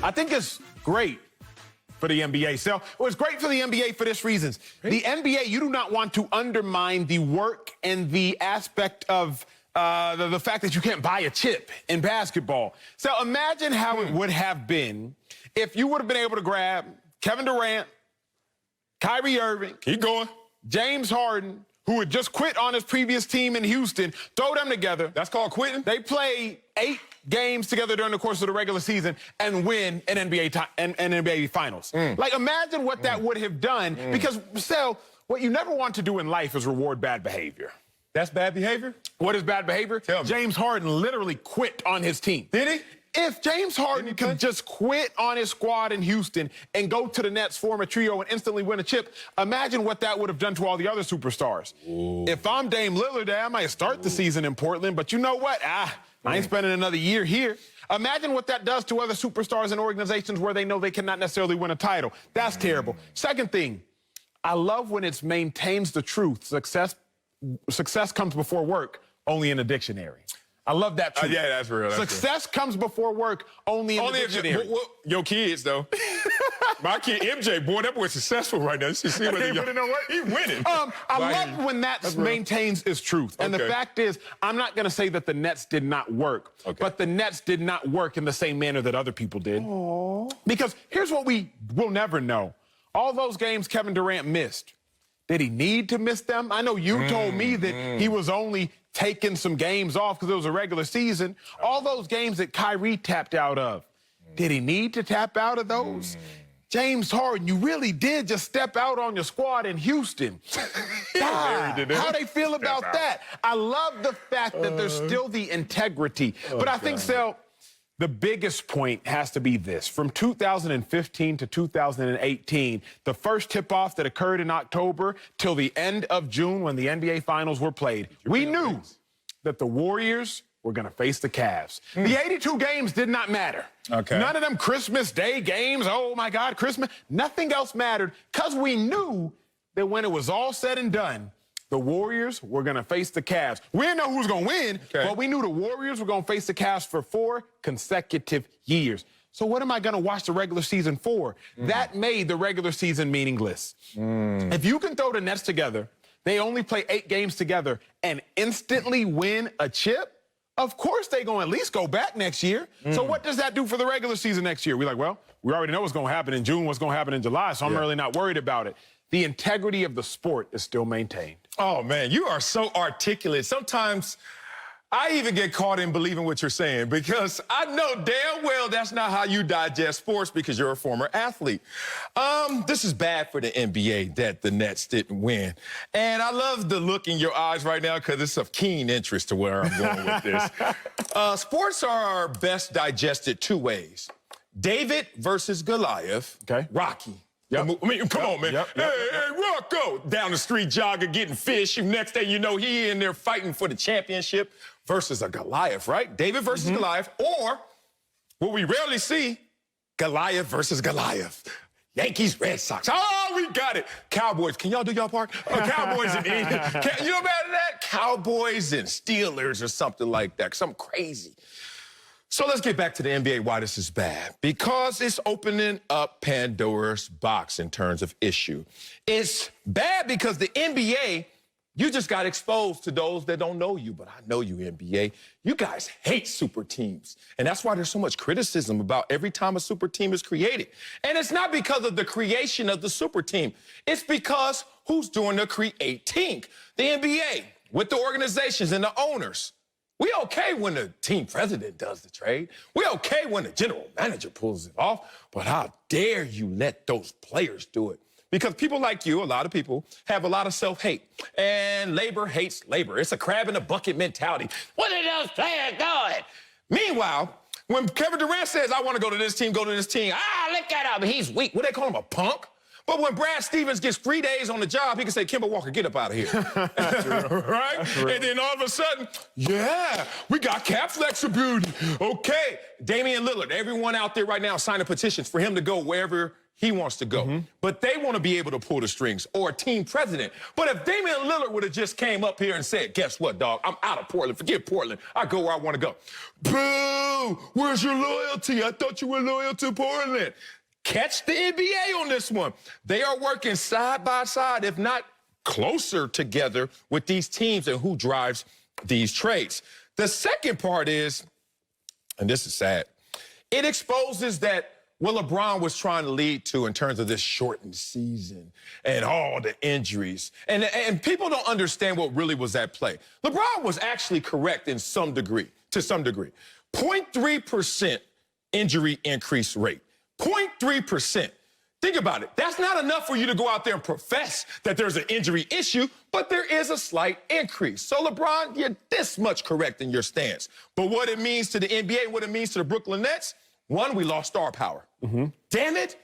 I think it's great for the NBA. So it was great for the NBA for this reasons. The NBA, you do not want to undermine the work and the aspect of the fact that you can't buy a chip in basketball. So imagine how it would have been if you would have been able to grab Kevin Durant, Kyrie Irving, Keep going. James Harden, who had just quit on his previous team in Houston, throw them together. That's called quitting? They play 8 games together during the course of the regular season and win an NBA Finals. Like, imagine what that would have done. Because, Sel, what you never want to do in life is reward bad behavior. That's bad behavior? What is bad behavior? Tell me. James Harden literally quit on his team. Did he? If James Harden could just quit on his squad in Houston and go to the Nets, form a trio, and instantly win a chip, imagine what that would have done to all the other superstars. If I'm Dame Lillard, I might start the season in Portland, but you know what? I ain't spending another year here. Imagine what that does to other superstars and organizations where they know they cannot necessarily win a title. That's terrible. Second thing, I love when it maintains the truth. Success comes before work, only in a dictionary. I love that truth. Yeah, that's real. Success comes before work, only in the dictionary. Your kids, though. My kid, MJ, boy, that boy's successful right now. You see whether But you know what? He's winning. I love when that maintains its truth. And the fact is, I'm not going to say that the Nets did not work, but the Nets did not work in the same manner that other people did. Because here's what we will never know. All those games Kevin Durant missed, did he need to miss them? I know you told me that he was only taking some games off because it was a regular season. All those games that Kyrie tapped out of, did he need to tap out of those? James Harden, you really did just step out on your squad in Houston. How they feel about that? I love the fact that there's still the integrity. But I think, Sel, the biggest point has to be this. From 2015 to 2018, the first tip-off that occurred in October till the end of June when the NBA Finals were played, we knew that the Warriors were going to face the Cavs. The 82 games did not matter. None of them Christmas Day games, oh, my God, Christmas. Nothing else mattered because we knew that when it was all said and done, the Warriors were going to face the Cavs. We didn't know who was going to win, but we knew the Warriors were going to face the Cavs for 4 consecutive years. So what am I going to watch the regular season for? That made the regular season meaningless. If you can throw the Nets together, they only play 8 games together, and instantly win a chip, of course they're going to at least go back next year. So what does that do for the regular season next year? We're like, well, we already know what's going to happen in June, what's going to happen in July, so I'm really not worried about it. The integrity of the sport is still maintained. Oh, man, you are so articulate. Sometimes I even get caught in believing what you're saying because I know damn well that's not how you digest sports because you're a former athlete. This is bad for the NBA that the Nets didn't win. And I love the look in your eyes right now because it's of keen interest to where I'm going with this. Sports are best digested 2 ways. David versus Goliath. Rocky. I mean, come on, man. Hey, Rocco! Down the street jogger getting fish. Next thing you know, he in there fighting for the championship versus a Goliath, right? David versus Goliath. Or, what we rarely see, Goliath versus Goliath. Yankees, Red Sox. Oh, we got it. Cowboys. Can y'all do y'all part? Cowboys and you know about that? Cowboys and Steelers or something like that. Something crazy. So let's get back to the NBA, why this is bad. Because it's opening up Pandora's box in terms of issue. It's bad because the NBA, you just got exposed to those that don't know you, but I know you, NBA. You guys hate super teams. And that's why there's so much criticism about every time a super team is created. And it's not because of the creation of the super team. It's because who's doing the creating? The NBA, with the organizations and the owners. We okay when the team president does the trade. We okay when the general manager pulls it off. But how dare you let those players do it? Because people like you, a lot of people, have a lot of self-hate. And labor hates labor. It's a crab in a bucket mentality. What are those players doing? Meanwhile, when Kevin Durant says, I want to go to this team, look at him. He's weak. What do they call him, a punk? But when Brad Stevens gets 3 days on the job, he can say, Kemba Walker, get up out of here. Right? And then all of a sudden, yeah, we got cap flexibility. Okay. Damian Lillard, everyone out there right now signing petitions for him to go wherever he wants to go. But they want to be able to pull the strings, or a team president. But if Damian Lillard would have just came up here and said, guess what, dog? I'm out of Portland. Forget Portland. I go where I want to go. Boo! Where's your loyalty? I thought you were loyal to Portland. Catch the NBA on this one. They are working side by side, if not closer together, with these teams and who drives these trades. The second part is, and this is sad, it exposes that what LeBron was trying to lead to in terms of this shortened season and all the injuries. And people don't understand what really was at play. LeBron was actually correct in some degree, to some degree. 0.3% injury increase rate. 0.3%. Think about it. That's not enough for you to go out there and profess that there's an injury issue, but there is a slight increase. So, LeBron, you're this much correct in your stance. But what it means to the NBA, what it means to the Brooklyn Nets, one, we lost star power. Damn it.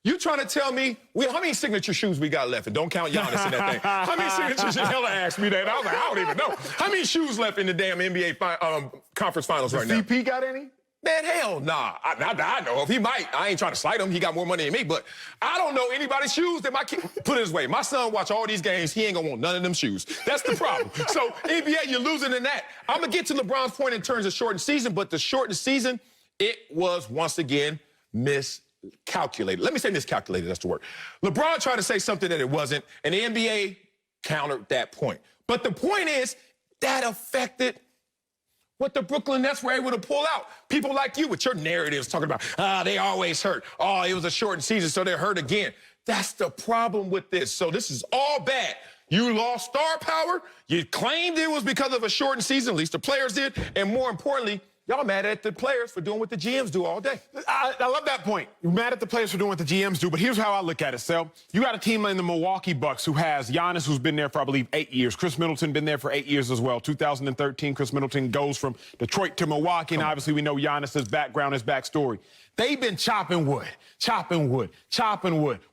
You trying to tell me how many signature shoes we got left? And don't count Giannis in that thing. How many signatures? Hella asked me that. I was like, I don't even know. How many shoes left in the damn NBA conference finals right now? CP got any? Man, hell nah. Not that I know of. He might. I ain't trying to slight him. He got more money than me. But I don't know anybody's shoes that my kid... Put it this way. My son watch all these games. He ain't going to want none of them shoes. That's the problem. So, NBA, you're losing in that. I'm going to get to LeBron's point in terms of shortened season, but the shortened season, it was, once again, miscalculated. Let me say miscalculated. That's the word. LeBron tried to say something that it wasn't, and the NBA countered that point. But the point is, that affected what the Brooklyn Nets were able to pull out. People like you with your narratives talking about, they always hurt. Oh, it was a shortened season, so they're hurt again. That's the problem with this. So this is all bad. You lost star power. You claimed it was because of a shortened season, at least the players did. And more importantly, y'all mad at the players for doing what the GMs do all day. I love that point. You're mad at the players for doing what the GMs do, but here's how I look at it, Sel. You got a team in the Milwaukee Bucks who has Giannis, who's been there for, I believe, 8 years. Chris Middleton been there for 8 years as well. 2013, Chris Middleton goes from Detroit to Milwaukee, and obviously we know Giannis's background, his backstory. They've been chopping wood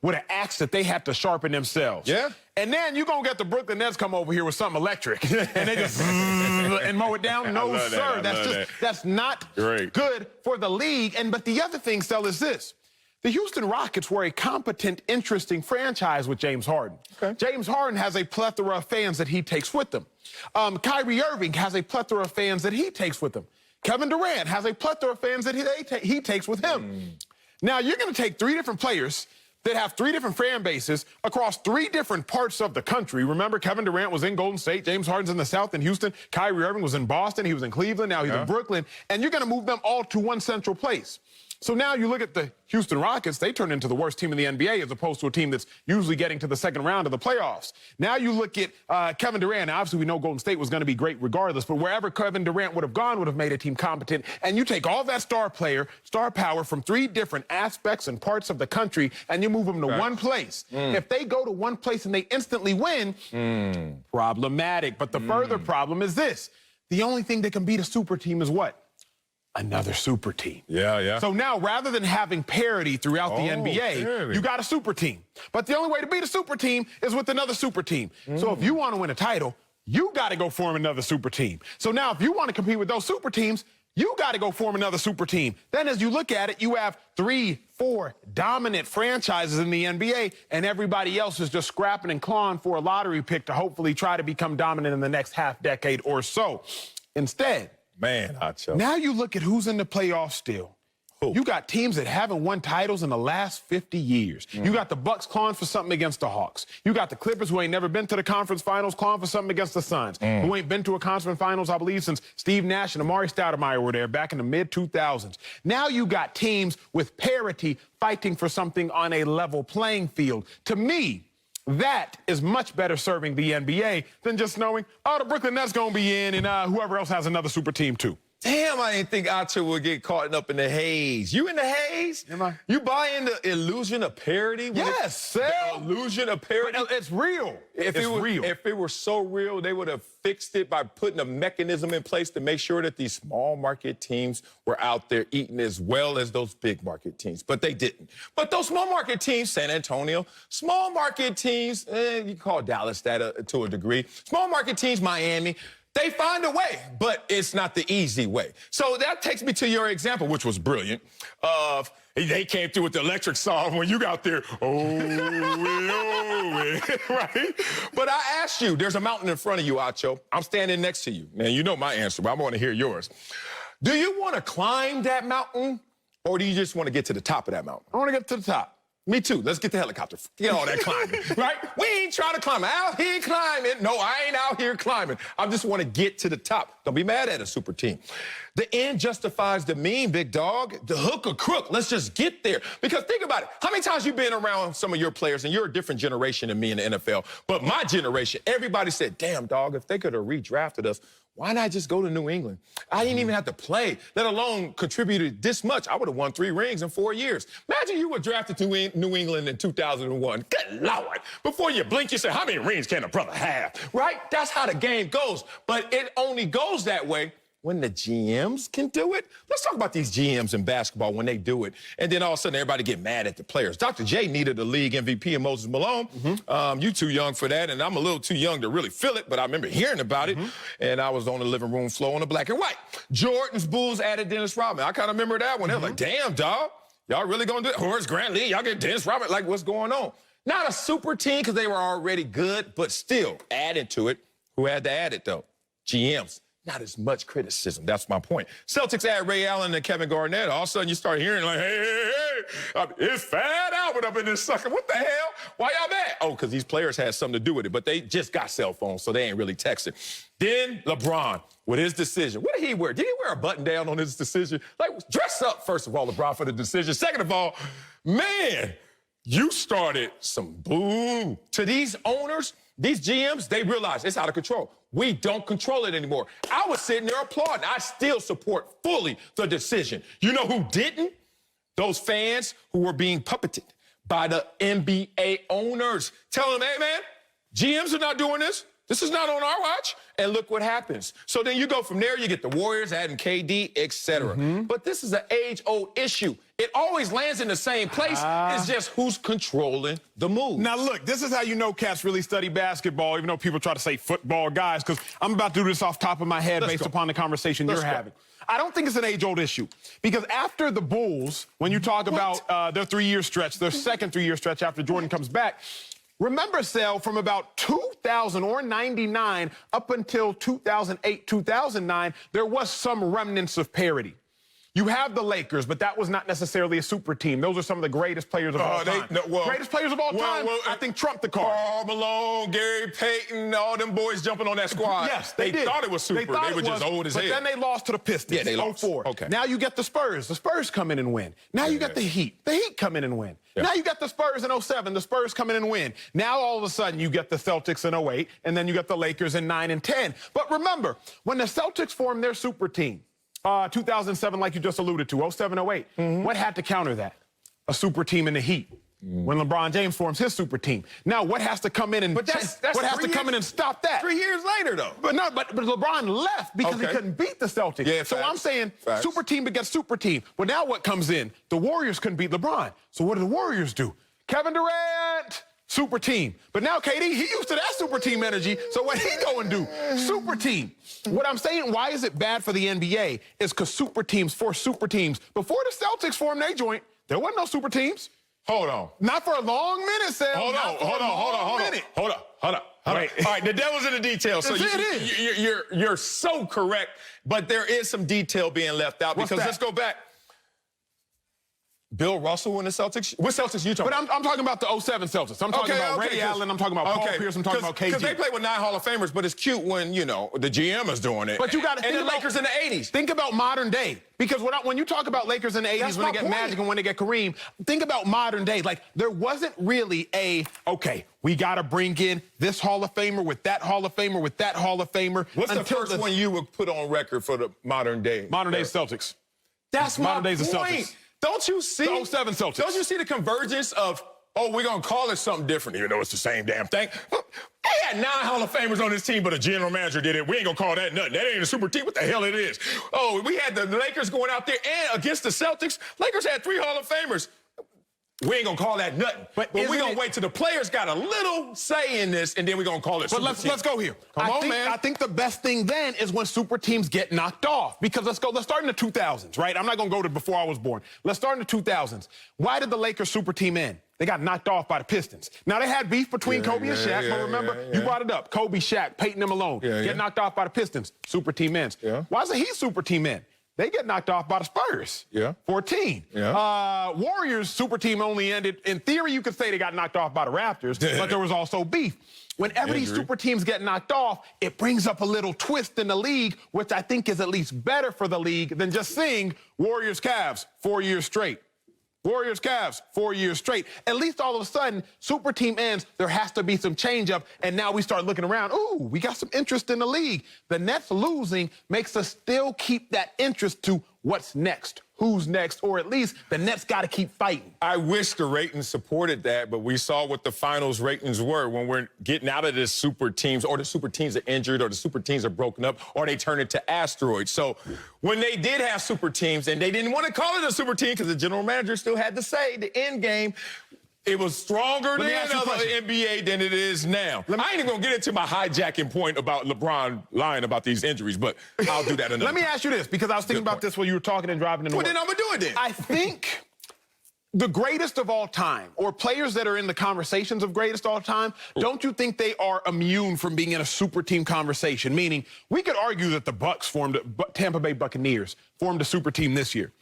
with an axe that they had to sharpen themselves. Yeah. And then you're going to get the Brooklyn Nets come over here with something electric, and they just and mow it down. No, sir. That's not good for the league. But the other thing, Stel, is this. The Houston Rockets were a competent, interesting franchise with James Harden. Okay. James Harden has a plethora of fans that he takes with him. Kyrie Irving has a plethora of fans that he takes with him. Kevin Durant has a plethora of fans that he takes with him. Now, you're going to take three different players that have three different fan bases across three different parts of the country. Remember, Kevin Durant was in Golden State, James Harden's in the South in Houston, Kyrie Irving was in Boston, he was in Cleveland, now he's in Brooklyn, and you're going to move them all to one central place. So now you look at the Houston Rockets, they turn into the worst team in the NBA as opposed to a team that's usually getting to the second round of the playoffs. Now you look at Kevin Durant. Now, obviously, we know Golden State was going to be great regardless, but wherever Kevin Durant would have gone would have made a team competent. And you take all that star power from three different aspects and parts of the country, and you move them to one place. If they go to one place and they instantly win, problematic. But the further problem is this. The only thing that can beat a super team is what? Another super team. Yeah. So now, rather than having parity throughout the NBA, you got a super team. But the only way to beat a super team is with another super team. So if you want to win a title, you got to go form another super team. So now, if you want to compete with those super teams, you got to go form another super team. Then as you look at it, you have 3, 4 dominant franchises in the NBA, and everybody else is just scrapping and clawing for a lottery pick to hopefully try to become dominant in the next half decade or so. Instead, man, Acho. Now you look at who's in the playoffs still. Who? You got teams that haven't won titles in the last 50 years. You got the Bucks clawing for something against the Hawks. You got the Clippers, who ain't never been to the conference finals, clawing for something against the Suns, who ain't been to a conference finals, I believe, since Steve Nash and Amari Stoudemire were there back in the mid-2000s. Now you got teams with parity fighting for something on a level playing field. To me, that is much better serving the NBA than just knowing, oh, the Brooklyn Nets going to be in, and whoever else has another super team, too. Damn, I didn't think Acho would get caught up in the haze. You in the haze? Am I? You buying the illusion of parody? Yes, Sal. The illusion of parody? It's real. It's real. If it were so real, they would have fixed it by putting a mechanism in place to make sure that these small market teams were out there eating as well as those big market teams. But they didn't. But those small market teams, San Antonio, small market teams, you can call Dallas that to a degree, small market teams, Miami, they find a way, but it's not the easy way. So that takes me to your example, which was brilliant, of they came through with the electric song when you got there, right? But I asked you, there's a mountain in front of you, Acho. I'm standing next to you. Now, you know my answer, but I want to hear yours. Do you want to climb that mountain, or do you just want to get to the top of that mountain? I want to get to the top. Me too. Let's get the helicopter. Get all that climbing, right? We ain't trying to climb. Out here climbing. No, I ain't out here climbing. I just want to get to the top. Don't be mad at a super team. The end justifies the mean, big dog. The hook or crook. Let's just get there. Because think about it. How many times you been around some of your players, and you're a different generation than me in the NFL, but my generation, everybody said, damn, dog, if they could have redrafted us, why not just go to New England? I didn't even have to play, let alone contributed this much. I would have won 3 rings in 4 years. Imagine you were drafted to New England in 2001. Good Lord. Before you blink, you say, how many rings can a brother have? Right? That's how the game goes. But it only goes that way when the GMs can do it. Let's talk about these GMs in basketball when they do it. And then all of a sudden, everybody get mad at the players. Dr. J needed a league MVP in Moses Malone. You too young for that, and I'm a little too young to really feel it, but I remember hearing about it, and I was on the living room floor on the black and white. Jordan's Bulls added Dennis Rodman. I kind of remember that one. They were like, damn, dog, y'all really going to do it? Horace Grant Lee, y'all get Dennis Rodman? Like, what's going on? Not a super team because they were already good, but still added to it. Who had to add it, though? GMs. Not as much criticism. That's my point. Celtics add Ray Allen and Kevin Garnett. All of a sudden, you start hearing like, hey, it's Fat Albert up in this sucker. What the hell? Why y'all mad? Oh, because these players had something to do with it, but they just got cell phones, so they ain't really texting. Then LeBron, with his decision. What did he wear? Did he wear a button down on his decision? Like, dress up, first of all, LeBron, for the decision. Second of all, man, you started some boo. To these owners, these GMs, they realize it's out of control. We don't control it anymore. I was sitting there applauding. I still support fully the decision. You know who didn't? Those fans who were being puppeted by the NBA owners. Tell them, hey, man, GMs are not doing this. This is not on our watch. And look what happens. So then you go from there, you get the Warriors adding KD, et cetera. But this is an age-old issue. It always lands in the same place. It's just who's controlling the move. Now, look, this is how you know cats really study basketball, even though people try to say football guys, because I'm about to do this off top of my head based upon the conversation you're having. I don't think it's an age-old issue, because after the Bulls, when you talk about their 3-year stretch, their second 3-year stretch after Jordan comes back, remember, Sal, from about 2000 or 99 up until 2008, 2009, there was some remnants of parity. You have the Lakers, but that was not necessarily a super team. Those are some of the greatest players of all time. Greatest players of all time, I think, trumped the card. Karl Malone, Gary Payton, all them boys jumping on that squad. Yes, they thought it was super. They were just old as hell. But then they lost to the Pistons. Yeah, they lost. 04. Okay. Now you get the Spurs. The Spurs come in and win. Now you got the Heat. The Heat come in and win. Now you got the Spurs in 07. The Spurs come in and win. Now all of a sudden you get the Celtics in 08, and then you got the Lakers in 9 and 10. But remember, when the Celtics formed their super team, 2007, like you just alluded to, 07, 08. What had to counter that? A super team in the Heat. When LeBron James forms his super team. Now, what has to come in and what has to come in and stop that? 3 years later, though. But LeBron left because he couldn't beat the Celtics. Yeah, so I'm saying super team begets super team. But now what comes in? The Warriors couldn't beat LeBron. So what do the Warriors do? Kevin Durant, super team. But now KD, he used to that super team energy. So what he go and do? Super team. What I'm saying, why is it bad for the NBA is because super teams force super teams. Before the Celtics formed their joint, there wasn't no super teams. Hold on. Not for a long minute, Sam. Hold on. All right, the devil's in the details. So you're so correct, but there is some detail being left out. Because let's go back. Bill Russell in the Celtics? What Celtics are you talking about? But I'm talking about the 07 Celtics. I'm talking about Ray Allen. I'm talking about Paul Pierce. I'm talking about KG. Because they play with 9 Hall of Famers, but it's cute when, you know, the GM is doing it. But you got to think about... And the Lakers in the 80s. Think about modern day. Because when you talk about Lakers in the 80s, when they get Magic and when they get Kareem, think about modern day. Like, there wasn't really okay, we got to bring in this Hall of Famer with that Hall of Famer with that Hall of Famer. What's the first one you would put on record for the modern day? Modern day Celtics. That's modern my days of point. Celtics. Don't you see? The 07 Celtics. Don't you see the convergence of, oh, we're going to call it something different, even though it's the same damn thing? They had 9 Hall of Famers on this team, but a general manager did it. We ain't going to call that nothing. That ain't a super team. What the hell it is? Oh, we had the Lakers going out there and against the Celtics. Lakers had 3 Hall of Famers. We ain't gonna call that nothing. But we're gonna wait till the players got a little say in this, and then we're gonna call it super team. Let's go here. Come on, man. I think the best thing then is when super teams get knocked off. Because let's start in the 2000s, right? I'm not gonna go to before I was born. Let's start in the 2000s. Why did the Lakers super team end? They got knocked off by the Pistons. Now, they had beef between Kobe and Shaq, but remember, you brought it up. Kobe, Shaq, Peyton, and Malone get knocked off by the Pistons. Super team ends. Why isn't he super team end? They get knocked off by the Spurs. 14. Warriors super team only ended. In theory, you could say they got knocked off by the Raptors, but there was also beef. Whenever these super teams get knocked off, it brings up a little twist in the league, which I think is at least better for the league than just seeing Warriors-Cavs 4 years straight. Warriors-Cavs 4 years straight. At least all of a sudden, super team ends, there has to be some change up, and now we start looking around. Ooh, we got some interest in the league. The Nets losing makes us still keep that interest to what's next, who's next, or at least the Nets got to keep fighting. I wish the ratings supported that, but we saw what the finals ratings were when we're getting out of this super teams, or the super teams are injured, or the super teams are broken up, or they turn into asteroids. So when they did have super teams, and they didn't want to call it a super team because the general manager still had to say the end game, it was stronger than the NBA than it is now. I ain't even going to get into my hijacking point about LeBron lying about these injuries, but I'll do that another Let me ask you this, because I was thinking about this while you were talking and driving in the Well, then I'm going to do it then. I think the greatest of all time, or players that are in the conversations of greatest all time, don't you think they are immune from being in a super team conversation? Meaning, we could argue that the Bucks Tampa Bay Buccaneers formed a super team this year.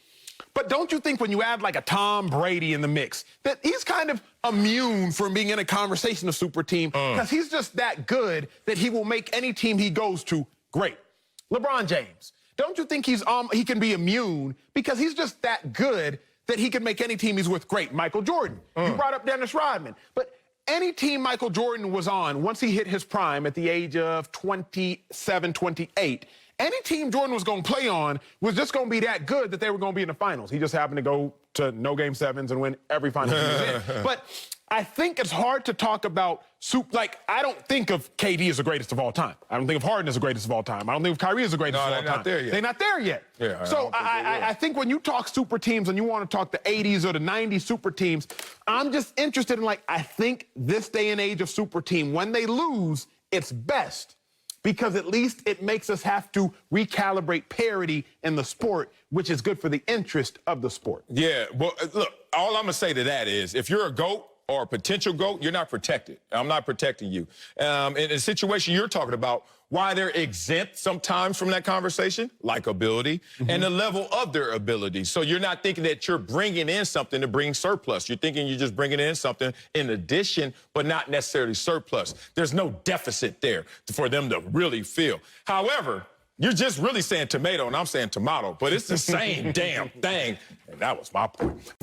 But don't you think when you add like a Tom Brady in the mix, that he's kind of immune from being in a conversation of super team because he's just that good that he will make any team he goes to great? LeBron James, don't you think he can be immune because he's just that good that he can make any team he's with great? Michael Jordan, you brought up Dennis Rodman, but any team Michael Jordan was on, once he hit his prime at the age of 27, 28, any team Jordan was going to play on was just going to be that good that they were going to be in the finals. He just happened to go to no Game 7s and win every final he was in. But I think it's hard to talk about like, I don't think of KD as the greatest of all time. I don't think of Harden as the greatest of all time. I don't think of Kyrie as the greatest of all time. They're not there yet. They're not there yet. Yeah, so I think when you talk super teams and you want to talk the 80s or the 90s super teams, I'm just interested in, like, I think this day and age of super team, when they lose, it's best. Because at least it makes us have to recalibrate parity in the sport, which is good for the interest of the sport. Yeah, well, look, all I'm going to say to that is, if you're a GOAT or a potential GOAT, you're not protected. I'm not protecting you. In the situation you're talking about, why they're exempt sometimes from that conversation, like ability, and the level of their ability. So you're not thinking that you're bringing in something to bring surplus. You're thinking you're just bringing in something in addition, but not necessarily surplus. There's no deficit there for them to really feel. However, you're just really saying tomato, and I'm saying tomato, but it's the same damn thing. And that was my point.